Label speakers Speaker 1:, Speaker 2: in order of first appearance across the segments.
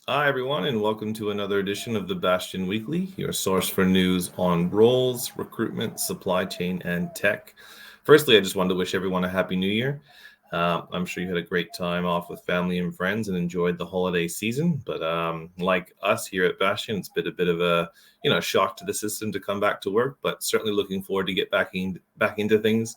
Speaker 1: Hi, everyone, and welcome to another edition of the Bastian Weekly, your source for news on roles, recruitment, supply chain, and tech. Firstly, I just wanted to wish everyone a happy new year. I'm sure you had a great time off with family and friends and enjoyed the holiday season. But like us here at Bastian, it's been a bit of a shock to the system to come back to work. But certainly looking forward to get back into things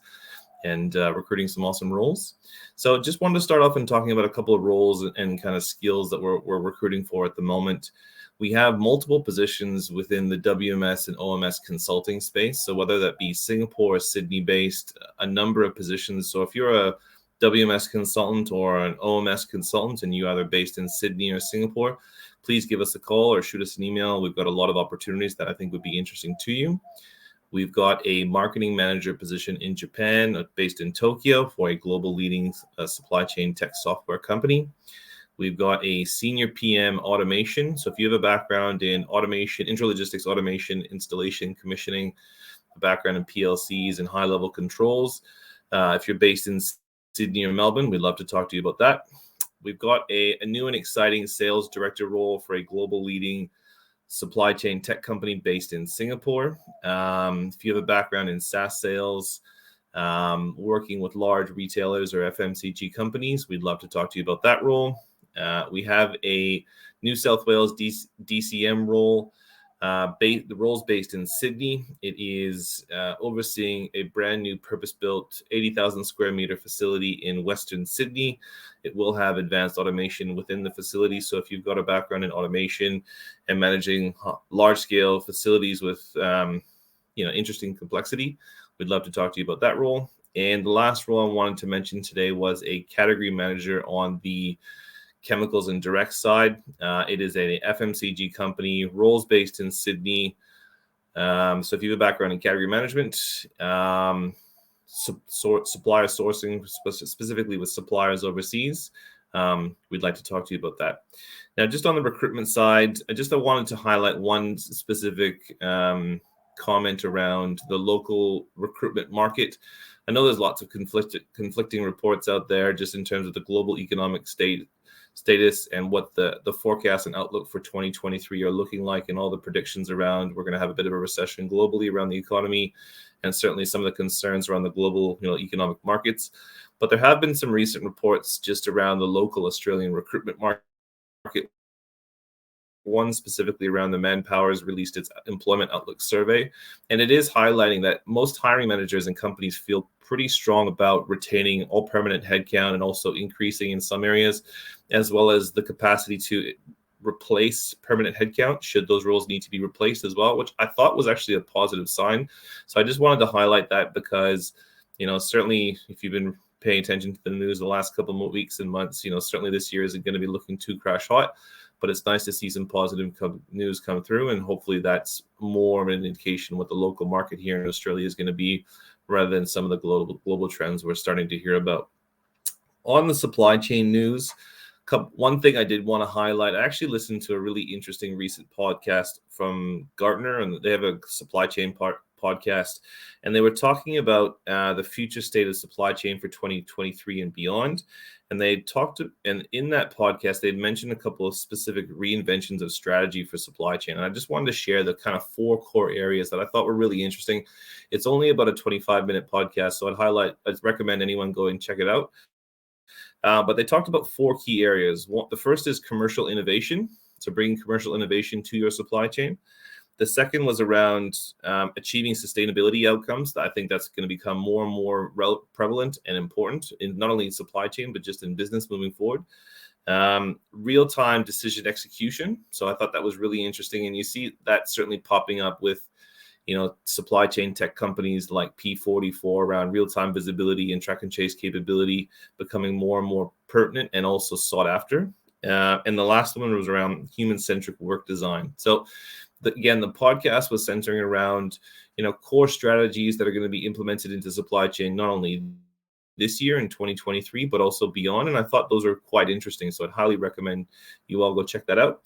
Speaker 1: and recruiting some awesome roles. So just wanted to start off and talking about a couple of roles and kind of skills that we're recruiting for at the moment. We have multiple positions within the WMS and OMS consulting space. So whether that be Singapore or Sydney based, a number of positions. So if you're a WMS consultant or an OMS consultant and you either based in Sydney or Singapore, please give us a call or shoot us an email. We've got a lot of opportunities that I think would be interesting to you. We've got a marketing manager position in Japan, based in Tokyo, for a global leading supply chain tech software company. We've got a senior PM automation. So if you have a background in automation, intralogistics automation, installation, commissioning, a background in PLCs and high-level controls, if you're based in Sydney or Melbourne, we'd love to talk to you about that. We've got a new and exciting sales director role for a global leading supply chain tech company based in Singapore. If you have a background in SaaS sales, working with large retailers or FMCG companies, we'd love to talk to you about that role. We have a New South Wales DCM role. The role is based in Sydney. It is overseeing a brand new purpose-built 80,000 square meter facility in Western Sydney. It will have advanced automation within the facility. So if you've got a background in automation and managing large-scale facilities with interesting complexity, we'd love to talk to you about that role. And the last role I wanted to mention today was a category manager on the chemicals and direct side. It is a FMCG company, roles based in Sydney. So if you have a background in category management, supplier sourcing, specifically with suppliers overseas, we'd like to talk to you about that. Now, just on the recruitment side, I wanted to highlight one specific comment around the local recruitment market. I know there's lots of conflicting reports out there just in terms of the global economic status and what the forecast and outlook for 2023 are looking like, and all the predictions around we're going to have a bit of a recession globally around the economy, and certainly some of the concerns around the global economic markets. But there have been some recent reports just around the local Australian recruitment market. One specifically around the Manpower has released its employment outlook survey, and it is highlighting that most hiring managers and companies feel pretty strong about retaining all permanent headcount and also increasing in some areas, as well as the capacity to replace permanent headcount should those roles need to be replaced as well, which I thought was actually a positive sign. So I just wanted to highlight that because, certainly if you've been paying attention to the news the last couple of weeks and months, certainly this year isn't going to be looking too crash hot. But it's nice to see some positive news come through, and hopefully that's more of an indication what the local market here in Australia is going to be, rather than some of the global trends we're starting to hear about. On the supply chain news, one thing I did want to highlight, I actually listened to a really interesting recent podcast from Gartner, and they have a supply chain podcast, and they were talking about the future state of supply chain for 2023 and beyond. And and in that podcast, they'd mentioned a couple of specific reinventions of strategy for supply chain. And I just wanted to share the kind of 4 core areas that I thought were really interesting. It's only about a 25-minute podcast, so I'd recommend anyone go and check it out. But they talked about 4 key areas. The first is commercial innovation, so bringing commercial innovation to your supply chain. The second was around achieving sustainability outcomes. I think that's going to become more and more prevalent and important in not only in supply chain, but just in business moving forward. Real-time decision execution. So I thought that was really interesting. And you see that certainly popping up with, supply chain tech companies like P44 around real-time visibility and track and chase capability becoming more and more pertinent and also sought after. And the last one was around human-centric work design. So again, the podcast was centering around, core strategies that are going to be implemented into supply chain, not only this year in 2023, but also beyond. And I thought those are quite interesting. So I'd highly recommend you all go check that out.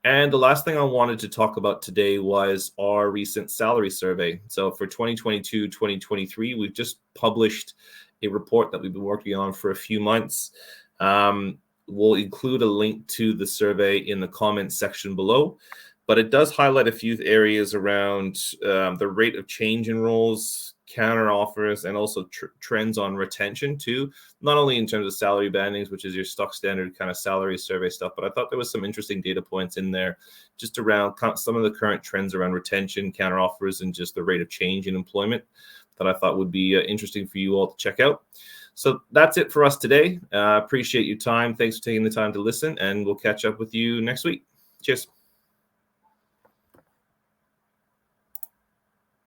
Speaker 1: And the last thing I wanted to talk about today was our recent salary survey. So for 2022, 2023, we've just published a report that we've been working on for a few months. We'll include a link to the survey in the comments section below, but it does highlight a few areas around the rate of change in roles, counter offers, and also trends on retention too, not only in terms of salary bandings, which is your stock standard kind of salary survey stuff, but I thought there was some interesting data points in there just around some of the current trends around retention, counter offers, and just the rate of change in employment that I thought would be interesting for you all to check out. So that's it for us today. Appreciate your time. Thanks for taking the time to listen, and we'll catch up with you next week. Cheers.